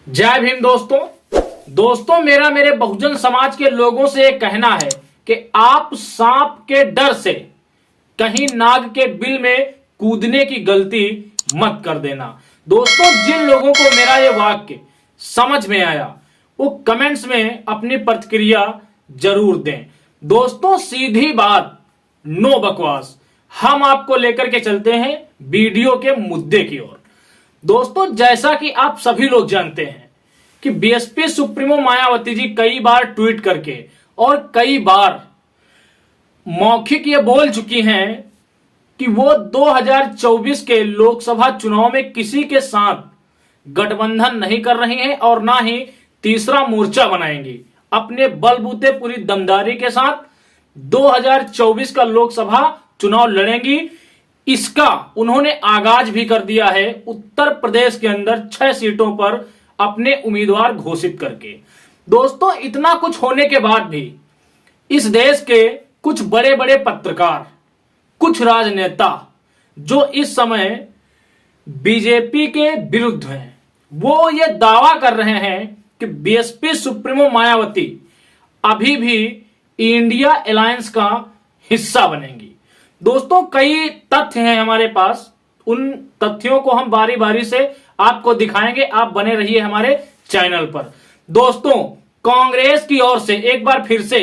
जय भीम दोस्तों मेरा मेरे बहुजन समाज के लोगों से एक कहना है कि आप सांप के डर से कहीं नाग के बिल में कूदने की गलती मत कर देना। दोस्तों, जिन लोगों को मेरा ये वाक्य समझ में आया वो कमेंट्स में अपनी प्रतिक्रिया जरूर दें। दोस्तों, सीधी बात, नो बकवास, हम आपको लेकर के चलते हैं वीडियो के मुद्दे की ओर। दोस्तों, जैसा कि आप सभी लोग जानते हैं कि बीएसपी सुप्रीमो मायावती जी कई बार ट्वीट करके और कई बार मौखिक ये बोल चुकी हैं कि वो 2024 के लोकसभा चुनाव में किसी के साथ गठबंधन नहीं कर रही हैं और ना ही तीसरा मोर्चा बनाएंगी। अपने बलबूते पूरी दमदारी के साथ 2024 का लोकसभा चुनाव लड़ेंगी। इसका उन्होंने आगाज भी कर दिया है उत्तर प्रदेश के अंदर 6 सीटों पर अपने उम्मीदवार घोषित करके। दोस्तों, इतना कुछ होने के बाद भी इस देश के कुछ बड़े बड़े पत्रकार, कुछ राजनेता जो इस समय बीजेपी के विरुद्ध हैं, वो ये दावा कर रहे हैं कि बीएसपी सुप्रीमो मायावती अभी भी इंडिया अलायंस का हिस्सा बनेंगी। दोस्तों, कई तथ्य हैं हमारे पास, उन तथ्यों को हम बारी बारी से आपको दिखाएंगे। आप बने रहिए हमारे चैनल पर। दोस्तों, कांग्रेस की ओर से एक बार फिर से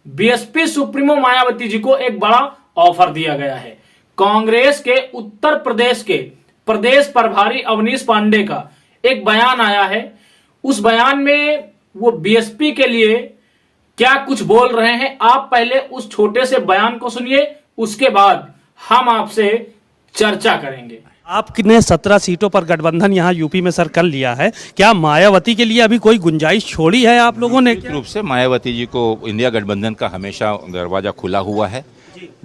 बीएसपी सुप्रीमो मायावती जी को एक बड़ा ऑफर दिया गया है। कांग्रेस के उत्तर प्रदेश के प्रदेश प्रभारी अवनीश पांडे का एक बयान आया है। उस बयान में वो बीएसपी के लिए क्या कुछ बोल रहे हैं, आप पहले उस छोटे से बयान को सुनिए, उसके बाद हम आपसे चर्चा करेंगे। आपने 17 सीटों पर गठबंधन यहाँ यूपी में सर कर लिया है, क्या मायावती के लिए अभी कोई गुंजाइश छोड़ी है आप लोगों ने? निश्चित रूप से मायावती जी को इंडिया गठबंधन का हमेशा दरवाजा खुला हुआ है।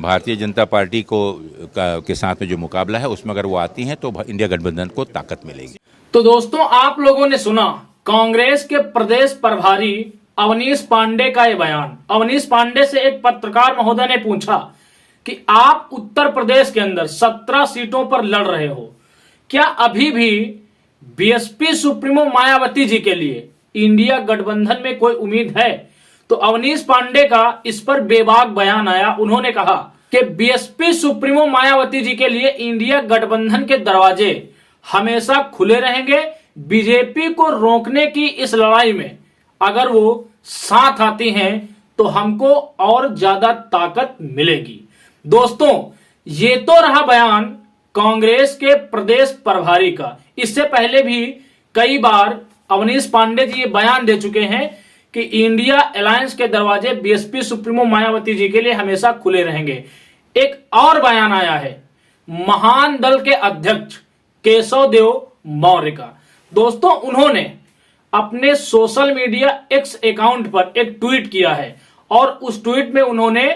भारतीय जनता पार्टी के साथ में जो मुकाबला है उसमें अगर वो आती हैं तो इंडिया गठबंधन को ताकत मिलेगी। तो दोस्तों, आप लोगों ने सुना कांग्रेस के प्रदेश प्रभारी अवनीश पांडे का ये बयान। अवनीश पांडे से एक पत्रकार महोदय ने पूछा कि आप उत्तर प्रदेश के अंदर 17 सीटों पर लड़ रहे हो, क्या अभी भी बीएसपी सुप्रीमो मायावती जी के लिए इंडिया गठबंधन में कोई उम्मीद है? तो अवनीश पांडे का इस पर बेबाक बयान आया। उन्होंने कहा कि बीएसपी सुप्रीमो मायावती जी के लिए इंडिया गठबंधन के दरवाजे हमेशा खुले रहेंगे। बीजेपी को रोकने की इस लड़ाई में अगर वो साथ आती हैं तो हमको और ज्यादा ताकत मिलेगी। दोस्तों, ये तो रहा बयान कांग्रेस के प्रदेश प्रभारी का। इससे पहले भी कई बार अवनीश पांडे जी ये बयान दे चुके हैं कि इंडिया अलायंस के दरवाजे बीएसपी सुप्रीमो मायावती जी के लिए हमेशा खुले रहेंगे। एक और बयान आया है महान दल के अध्यक्ष केशव देव मौर्य का। दोस्तों, उन्होंने अपने सोशल मीडिया एक्स अकाउंट पर एक ट्वीट किया है और उस ट्वीट में उन्होंने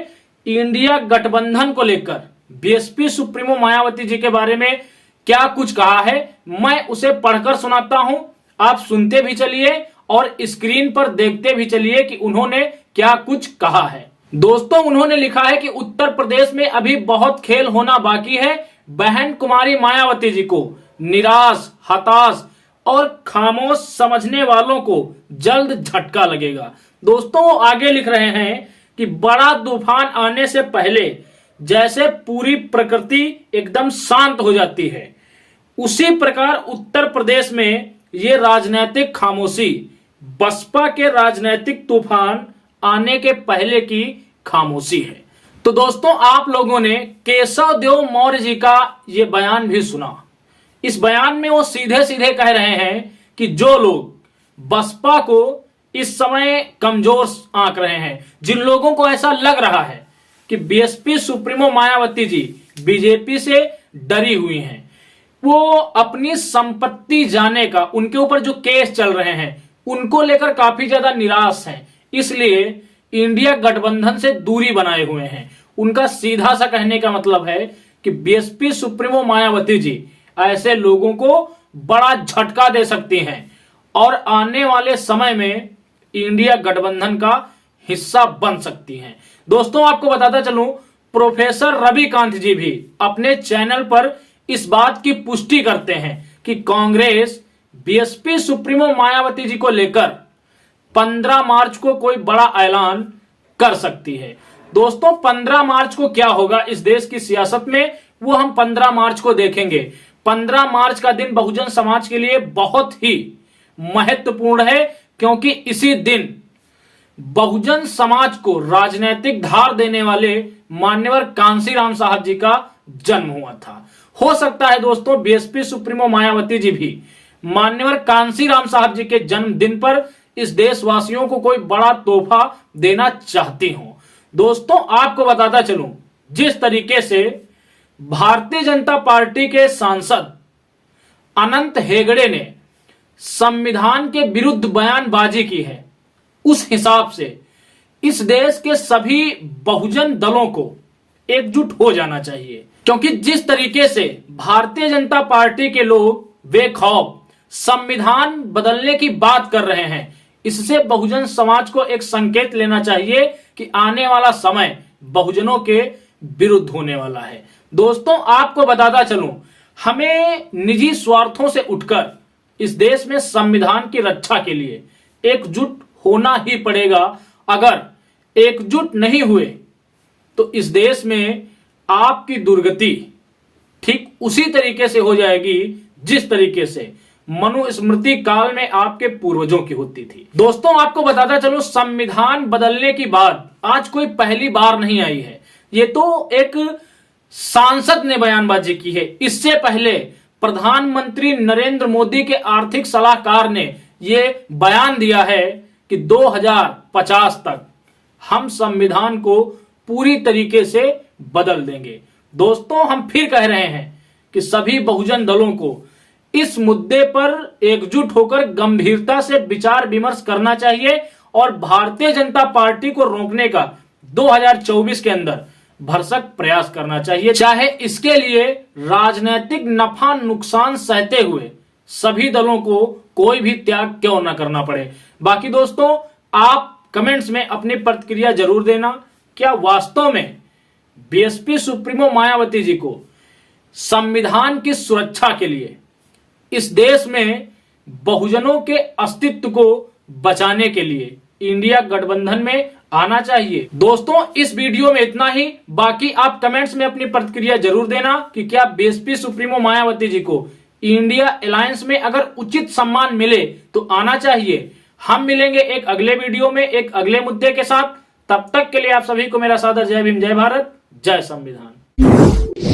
इंडिया गठबंधन को लेकर बीएसपी सुप्रीमो मायावती जी के बारे में क्या कुछ कहा है, मैं उसे पढ़कर सुनाता हूं। आप सुनते भी चलिए और स्क्रीन पर देखते भी चलिए कि उन्होंने क्या कुछ कहा है। दोस्तों, उन्होंने लिखा है कि उत्तर प्रदेश में अभी बहुत खेल होना बाकी है। बहन कुमारी मायावती जी को निराश, हताश और खामोश समझने वालों को जल्द झटका लगेगा। दोस्तों, वो आगे लिख रहे हैं कि बड़ा तूफान आने से पहले जैसे पूरी प्रकृति एकदम शांत हो जाती है, उसी प्रकार उत्तर प्रदेश में ये राजनीतिक खामोशी बसपा के राजनीतिक तूफान आने के पहले की खामोशी है। तो दोस्तों, आप लोगों ने केशव देव मौर्य जी का ये बयान भी सुना। इस बयान में वो सीधे सीधे कह रहे हैं कि जो लोग बसपा को इस समय कमजोर आंक रहे हैं, जिन लोगों को ऐसा लग रहा है कि BSP supremo Mayawati ji BJP से डरी हुई हैं, वो अपनी संपत्ति जाने का, उनके ऊपर जो केस चल रहे हैं उनको लेकर काफी ज्यादा निराश हैं, इसलिए इंडिया गठबंधन से दूरी बनाए हुए हैं। उनका सीधा सा कहने का मतलब है कि बीएसपी सुप्रीमो मायावती जी ऐसे लोगों को बड़ा झटका दे सकती हैं और आने वाले समय में इंडिया गठबंधन का हिस्सा बन सकती हैं। दोस्तों, आपको बताता चलूं, प्रोफेसर रविकांत जी भी अपने चैनल पर इस बात की पुष्टि करते हैं कि कांग्रेस बीएसपी सुप्रीमो मायावती जी को लेकर 15 मार्च को कोई बड़ा ऐलान कर सकती है। दोस्तों 15 मार्च को क्या होगा इस देश की सियासत में, वो हम 15 मार्च को देखेंगे। 15 मार्च का दिन बहुजन समाज के लिए बहुत ही महत्वपूर्ण है, क्योंकि इसी दिन बहुजन समाज को राजनीतिक धार देने वाले मान्यवर कांसीराम साहब जी का जन्म हुआ था। हो सकता है दोस्तों बीएसपी सुप्रीमो मायावती जी भी मान्यवर कांसीराम साहब जी के जन्मदिन पर इस देशवासियों को कोई बड़ा तोहफा देना चाहती हो। दोस्तों आपको बताता चलूं, जिस तरीके से भारतीय जनता पार्टी के सांसद अनंत हेगड़े ने संविधान के विरुद्ध बयानबाजी की है, उस हिसाब से इस देश के सभी बहुजन दलों को एकजुट हो जाना चाहिए। क्योंकि जिस तरीके से भारतीय जनता पार्टी के लोग बेखौफ संविधान बदलने की बात कर रहे हैं, इससे बहुजन समाज को एक संकेत लेना चाहिए कि आने वाला समय बहुजनों के विरुद्ध होने वाला है। दोस्तों आपको बताता चलूं, हमें निजी स्वार्थों से उठकर इस देश में संविधान की रक्षा के लिए एकजुट होना ही पड़ेगा। अगर एकजुट नहीं हुए तो इस देश में आपकी दुर्गति ठीक उसी तरीके से हो जाएगी जिस तरीके से मनुस्मृति काल में आपके पूर्वजों की होती थी। दोस्तों आपको बताता चलो, संविधान बदलने की बात आज कोई पहली बार नहीं आई है। ये तो एक सांसद ने बयानबाजी की है। इससे पहले प्रधानमंत्री नरेंद्र मोदी के आर्थिक सलाहकार ने ये बयान दिया है कि 2050 तक हम संविधान को पूरी तरीके से बदल देंगे। दोस्तों हम फिर कह रहे हैं कि सभी बहुजन दलों को इस मुद्दे पर एकजुट होकर गंभीरता से विचार विमर्श करना चाहिए और भारतीय जनता पार्टी को रोकने का 2024 के अंदर भरसक प्रयास करना चाहिए, चाहे इसके लिए राजनीतिक नफा नुकसान सहते हुए सभी दलों को कोई भी त्याग क्यों ना करना पड़े। बाकी दोस्तों आप कमेंट्स में अपनी प्रतिक्रिया जरूर देना। क्या वास्तव में बीएसपी सुप्रीमो मायावती जी को संविधान की सुरक्षा के लिए इस देश में बहुजनों के अस्तित्व को बचाने के लिए इंडिया गठबंधन में आना चाहिए? दोस्तों इस वीडियो में इतना ही। बाकी आप कमेंट्स में अपनी प्रतिक्रिया जरूर देना कि क्या बीएसपी सुप्रीमो मायावती जी को इंडिया अलायंस में अगर उचित सम्मान मिले तो आना चाहिए। हम मिलेंगे एक अगले वीडियो में एक अगले मुद्दे के साथ। तब तक के लिए आप सभी को मेरा सादर जय भीम, जय भारत, जय संविधान।